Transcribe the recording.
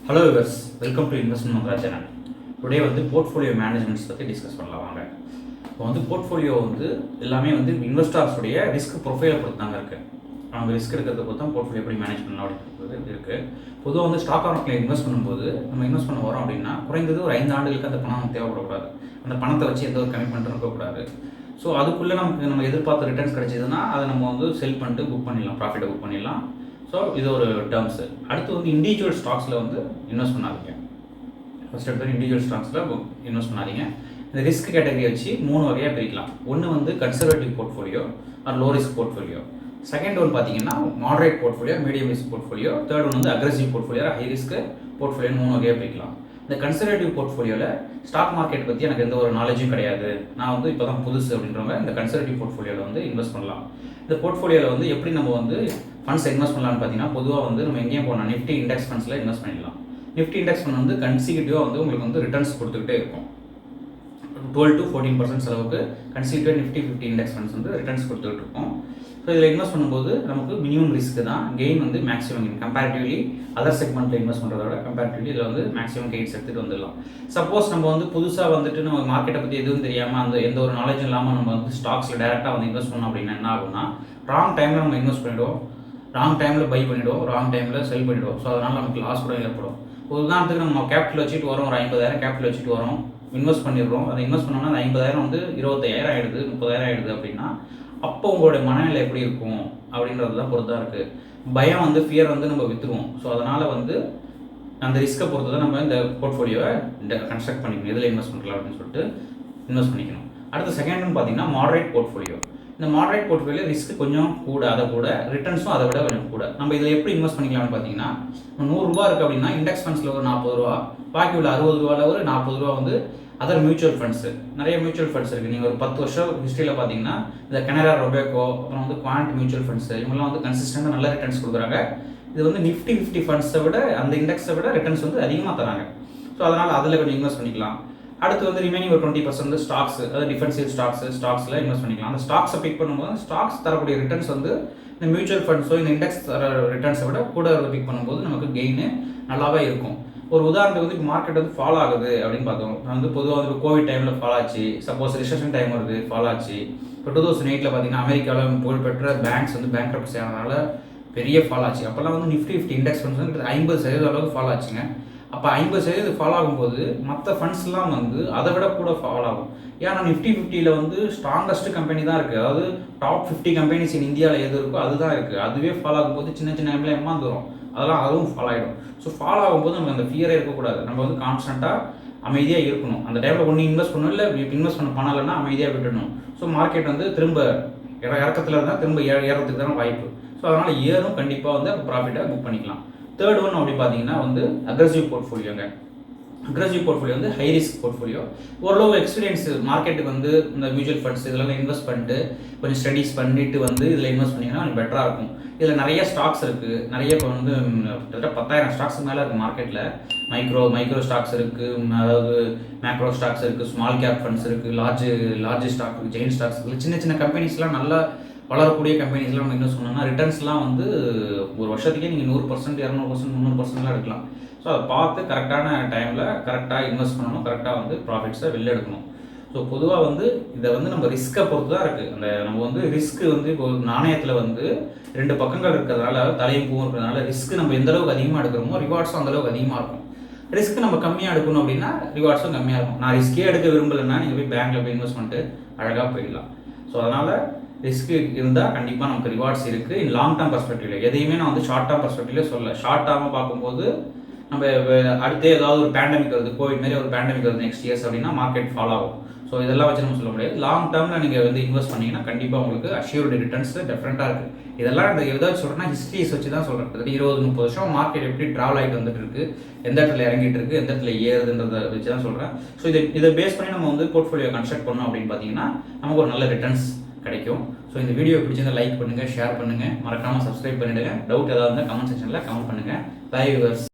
Hello viewers, welcome to investment Mantra channel. Today portfolio managements பற்றி discuss பண்ணலாம் வாங்க. இப்போ போர்ட்ஃபோலியோ எல்லாமே இன்வெஸ்டர்ஸுடைய ரிஸ்க் ப்ரொஃபைலை பொறுத்து தாங்க இருக்குது. அவங்க ரிஸ்க் எடுக்கிறத பொறுத்து தான் போர்ட்ஃபோலியோ எப்படி மேனேஜ் பண்ணலாம் அப்படின்றது இருக்குது. பொதுவாக ஸ்டாக் மார்க்கெட்டில் இன்வெஸ்ட் பண்ணும்போது நம்ம இன்வெஸ்ட் பண்ண வரோம் அப்படின்னா குறைந்தது ஒரு 5 ஆண்டுகளுக்கு அந்த பணம் நமக்கு தேவைப்படக்கூடாது. அந்த பணத்தை வச்சு எந்த ஒரு கமிட்மெண்ட்டும் இருக்கக்கூடாது. ஸோ அதுக்குள்ளே நம்ம எதிர்பார்த்த ரிட்டர்ன்ஸ் கிடைச்சதுன்னா அதை நம்ம செல் பண்ணிட்டு புக் பண்ணிடலாம், ப்ராஃபிட்டை புக் பண்ணிடலாம். ஸோ இது ஒரு டேர்ம்ஸு. அடுத்து இண்டிவிஜுவல் ஸ்டாக்ஸில் இன்வெஸ்ட் பண்ணாதீங்க. ஃபஸ்ட் எடுத்து இண்டிவிஜுவல் ஸ்டாக்ஸில் இன்வெஸ்ட் பண்ணாதீங்க. இந்த ரிஸ்க் கேட்டகரி வச்சு 3 வகையாக பிரிக்கலாம். ஒன்று conservative portfolio or low risk portfolio. Second one பார்த்தீங்கன்னா moderate portfolio, medium risk portfolio. Third one aggressive portfolio, high risk portfolio. 3 வகையாக பிரிக்கலாம். இந்த கன்சர்வேட்டிவ் போர்ட்ஃபோலியோவில் ஸ்டாக் மார்க்கெட் பற்றி எனக்கு எந்த ஒரு நாலேஜும் கிடையாது, நான் இப்போ தான் புதுசு அப்படின்றவங்க இந்த கன்சர்வேட்டிவ் போர்ட்ஃபோலியோவில் இன்வெஸ்ட் பண்ணலாம். இந்த போர்ட்ஃபோலியோவில் எப்படி நம்ம ஃபண்ட்ஸ் இன்வெஸ்ட் பண்ணலாம்னு பார்த்தீங்கன்னா, பொதுவாக நம்ம எங்கேயும் போனால் நிஃப்டி இண்டெக்ஸ் ஃபண்ட்ஸில் இன்வெஸ்ட் பண்ணிடலாம். நிஃப்டி இண்டெக்ஸ் ஃபண்ட் கன்சிக்யூட்டிவாக உங்களுக்கு ரிட்டர்ன்ஸ் கொடுத்துக்கிட்டே இருக்கும். 12 to 14% அளவுக்கு consecutive Nifty 50 index funds returns கொடுத்துக்கிட்டு இருக்கும். ஸோ இதில் இன்வெஸ்ட் பண்ணும்போது நமக்கு மினிமம் ரிஸ்க் தான், gain maximum gain. Comparatively other செக்மெண்ட்டில் இன்வெஸ்ட் பண்ணுறதோட கம்பேரிட்டிவ்லி இதில் மேக்ஸிமம் கெயின்ஸ் எடுத்துகிட்டு வந்துடலாம். சப்போஸ் நம்ம புதுசாக நம்ம மார்க்கெட்டை பற்றி எதுவும் தெரியாமல் எந்த ஒரு நாலேஜும் இல்லாமல் நம்ம ஸ்டாக்ஸில் டேரெக்டாக இன்வெஸ்ட் பண்ணோம் அப்படின்னா என்ன ஆகும்னா, ராங் டைமில் நம்ம இன்வெஸ்ட் பண்ணிவிடுவோம், ராங் டைமில் பை பண்ணிவிடுவோம், ராங் டைமில் செல் பண்ணிவிடுவோம். ஸோ அதனால் நமக்கு லாஸ் கூட ஏற்படும். ஒரு உதாரணத்துக்கு நம்ம கேபிட்டல் வச்சுட்டு வரோம், ஒரு 50,000 கேபிட்டல் வச்சுட்டு வரோம், இன்வெஸ்ட் பண்ணிடுறோம். அதை இன்வெஸ்ட் பண்ணோம்னா அந்த 50,000 25,000 ஆகிடுது, 30,000 ஆகிடுது அப்படின்னா அப்போ உங்களுடைய மனநிலை எப்படி இருக்கும் அப்படின்றது தான் பொறுத்தாக இருக்குது. பயம் ஃபியர் நம்ம விற்றுருவோம். ஸோ அதனால் அந்த ரிஸ்க்கை பொறுத்து தான் நம்ம இந்த போர்ட்ஃபோலியோவை கன்ஸ்ட்ரக்ட் பண்ணிக்கணும், எதில் இன்வெஸ்ட் பண்ணலாம் அப்படின்னு சொல்லிட்டு இன்வெஸ்ட் பண்ணிக்கணும். அடுத்த செகண்ட்னு பார்த்தீங்கன்னா மாடரேட் போர்ட்ஃபோலியோ. இந்த மாடரேட் போர்ட்ஃபோலியோ ரிஸ்க் கொஞ்சம் கூட, அதை கூட ரிட்டர்ன்ஸும் அதை விட கொஞ்சம் கூட. நம்ம இதில் எப்படி இன்வெஸ்ட் பண்ணிக்கலாம்னு பார்த்தீங்கன்னா, 100 ரூபா இருக்குது அப்படின்னா இண்டெக்ஸ் ஃபண்ட்ஸில் ஒரு 40 ரூபா, பாக்கி உள்ள 60 ரூபாவில் ஒரு 40 ரூபா அதர் மியூச்சுவல் ஃபண்ட்ஸு. நிறைய மியூச்சுவல் ஃபண்ட்ஸ் இருக்குது. நீங்கள் ஒரு 10 வருஷம் ஹிஸ்ட்ரியில் பார்த்தீங்கன்னா இந்த கனரா ரொபேக்கோ, அப்புறம் குவாண்ட் மியூச்சுவல் ஃபண்ட்ஸு, இவங்கெல்லாம் கன்சிஸ்டண்டாக நல்ல ரிட்டர்ன்ஸ் கொடுக்குறாங்க. இது நிஃப்டி 50 ஃபண்ட்ஸை விட, அந்த இண்டெக்ஸை விட ரிட்டர்ன்ஸ் அதிகமாக தராங்க. ஸோ அதனால் அதில் கொஞ்சம் இன்வெஸ்ட் பண்ணிக்கலாம். அடுத்து ரிமைனிங் ஒரு 20% ஸ்டாக்ஸ், அதாவது டிஃபென்சிவ் ஸ்டாக்ஸில் இன்வெஸ்ட் பண்ணிக்கலாம். அந்த ஸ்டாக்ஸை பிக் பண்ணும்போது ஸ்டாக்ஸ் தரக்கூடிய ரிட்டர்ன்ஸ் இந்த மியூச்சுவல் ஃபண்ட்ஸோ இந்த இண்டெக்ஸ் தர ரிட்டர்ன்ஸை விட கூட பிக் பண்ணும்போது நமக்கு கெயின் நல்லாவே இருக்கும். ஒரு உதாரணத்துக்கு இப்போ மார்க்கெட் ஃபால் ஆகுது அப்படின்னு பார்த்தோம். பொதுவாக கோவிட் டைமில் ஃபால் ஆச்சு, சப்போஸ் ரிசெஷன் டைம் வருது ஃபால் ஆச்சு. இப்போ 2008 பார்த்தீங்கன்னா அமெரிக்காவில் புகழ்பெற்ற பேங்க்ஸ் பேங்க்ரப்சி ஆனதுனால பெரிய ஃபால் ஆச்சு. அப்போல்லாம் நிஃப்டி 50 இண்டெக்ஸ் ஃபண்ட்ஸ் 50% அளவுக்கு ஃபால் ஆச்சுங்க. அப்போ 50% ஃபால் ஆகும்போது மற்ற ஃபண்ட்ஸ்லாம் அதை விட கூட ஃபால் ஆகும். ஏன்னா நிஃப்டி 50ல் ஸ்ட்ராங்கஸ்ட் கம்பெனி தான் இருக்குது. அதாவது டாப் 50 கம்பெனிஸ் இந்தியாவில் எது இருக்கோ அதுதான் இருக்குது. அதுவே ஃபால் ஆகும்போது சின்ன சின்ன டைமில் ஏமாந்துடும், அதுவும் ஃபால் ஆகிடும். ஸோ ஃபால் ஆகும்போது நமக்கு அந்த ஃபியரே இருக்கக்கூடாது. நம்ம கான்ஸ்டண்ட்டாக அமைதியாக இருக்கணும். அந்த டைமில் ஒன்று இன்வெஸ்ட் பண்ணணும், இல்லை இன்வெஸ்ட் பண்ணலைன்னா அமைதியாக விட்டுடணும். ஸோ மார்க்கெட் திரும்ப இறக்கத்தில் இருந்தால் திரும்ப ஏறத்துக்கு தானே வாய்ப்பு. ஸோ அதனால் ஏறும், கண்டிப்பாக ப்ராஃபிட்டை புக் பண்ணிக்கலாம். தேர்ட் ஒன் அப்படி பார்த்தீங்கன்னா அக்ரெசிவ் போர்ட்ஃபோலியோங்க. Aggressive portfolio high risk portfolio. ஓரளவு எக்ஸ்பீரியன்ஸ் மார்க்கெட்டுக்கு இந்த மியூச்சுவல் ஃபண்ட்ஸ் இதெல்லாம் இன்வெஸ்ட் பண்ணிட்டு கொஞ்சம் ஸ்டடீஸ் பண்ணிட்டு இதில் இன்வெஸ்ட் பண்ணிங்கன்னா கொஞ்சம் பெட்டராக இருக்கும். இதில் நிறைய ஸ்டாக்ஸ் இருக்குது. நிறைய இப்போ கிட்டத்தட்ட 10,000 ஸ்டாக்ஸ் மேலே இருக்குது மார்க்கெட்டில். மைக்ரோ ஸ்டாக்ஸ் இருக்குது, அதாவது மேக்ரோ ஸ்டாக்ஸ் இருக்குது, ஸ்மால் கேப் ஃபண்ட்ஸ் இருக்குது, லார்ஜ் ஸ்டாக் இருக்குது, ஜெயின் ஸ்டாக்ஸ் இருக்குது. சின்ன சின்ன கம்பெனிஸ்லாம் நல்லா வளரக்கூடிய கம்பெனிஸ்லாம் நம்ம இன்வெஸ்ட் பண்ணோம்னா ரிட்டர்ன்ஸ்லாம் ஒரு வருஷத்துக்கே நீங்கள் 100%, 200%, 300%லாம் எடுக்கலாம். ஸோ அதை பார்த்து கரெக்டான டைமில் கரெக்டாக இன்வெஸ்ட் பண்ணணும், கரெக்டாக ப்ராஃபிட்ஸை வெளில எடுக்கணும். ஸோ பொதுவாக இதை நம்ம ரிஸ்க்கை பொறுத்து தான் இருக்குது. அந்த நம்ம ரிஸ்க்கு இப்போ நாணயத்தில் 2 பக்கங்கள் இருக்கிறதுனால, தலையும் பூவும் இருக்கிறதுனால ரிஸ்க்கு நம்ம எந்த அளவுக்கு அதிகமாக எடுக்கிறோமோ ரிவார்ட்ஸும் அந்தளவுக்கு அதிகமாக இருக்கும். ரிஸ்க் நம்ம கம்மியாக எடுக்கணும் அப்படின்னா ரிவார்ட்ஸும் கம்மியாக இருக்கும். நான் ரிஸ்க்கே எடுக்க விரும்பலைன்னா நீங்கள் போய் பேங்க்கில் போய் இன்வெஸ்ட் பண்ணிட்டு அழகாக போயிடலாம். ஸோ அதனால் ரிஸ்க்கு இருந்தால் கண்டிப்பாக நமக்கு ரிவார்ட்ஸ் இருக்குது. இன் லாங் டேர்ம் பர்ஸ்பெக்டிவ்ல எதையுமே நான் ஷார்ட் டேர்ம் பர்ஸ்பெக்டிவ்ல சொல்லலை. ஷார்ட் டேர்மாக பார்க்கும்போது நம்ம அடுத்தே ஏதாவது ஒரு பேண்டமிக் வருது, கோவிட் மாதிரி ஒரு பேண்டமிக் வருது நெக்ஸ்ட் இயர்ஸ் அப்படின்னா மார்க்கெட் ஃபாலோ ஆகும். ஸோ இதெல்லாம் வச்சு நம்ம சொல்ல முடியாது. லாங் டேர்மில் நீங்கள் இன்வெஸ்ட் பண்ணிங்கன்னா கண்டிப்பாக உங்களுக்கு அஷ்யூர்டு ரிட்டர்ன்ஸ் டிஃப்ரெண்ட்டாக இருக்குது. இதெல்லாம் இந்த ஏதாவது சொல்கிறேன்னா ஹிஸ்ட்ரிஸ் வச்சு தான் சொல்கிறேன். கிட்டத்தட்ட 20-30 வருஷம் மார்க்கெட் எப்படி ட்ராவல் ஆகிட்டு வந்துட்டு இருக்குது, எந்த இடத்துல இறங்கிட்டு இருக்குது, எந்த இடத்துல ஏறுதுன்றதை வச்சு தான் சொல்கிறேன். ஸோ இதை பேஸ் பண்ணி நம்ம போர்ட்ஃபோலியோ கன்ஸ்ட்ரக்ட் பண்ணோம் அப்படின்னு பார்த்தீங்கன்னா நமக்கு ஒரு நல்ல ரிட்டர்ன்ஸ் கிடைக்கும். ஸோ இந்த வீடியோ பிடிச்சிருந்தா லைக் பண்ணுங்கள், ஷேர் பண்ணுங்கள், மறக்காமல் சப்ஸ்கிரைப் பண்ணிவிடுங்க. டவுட் ஏதாவது இருந்தால் கமெண்ட் செக்ஷனில் கமெண்ட் பண்ணுங்கள். Bye viewers.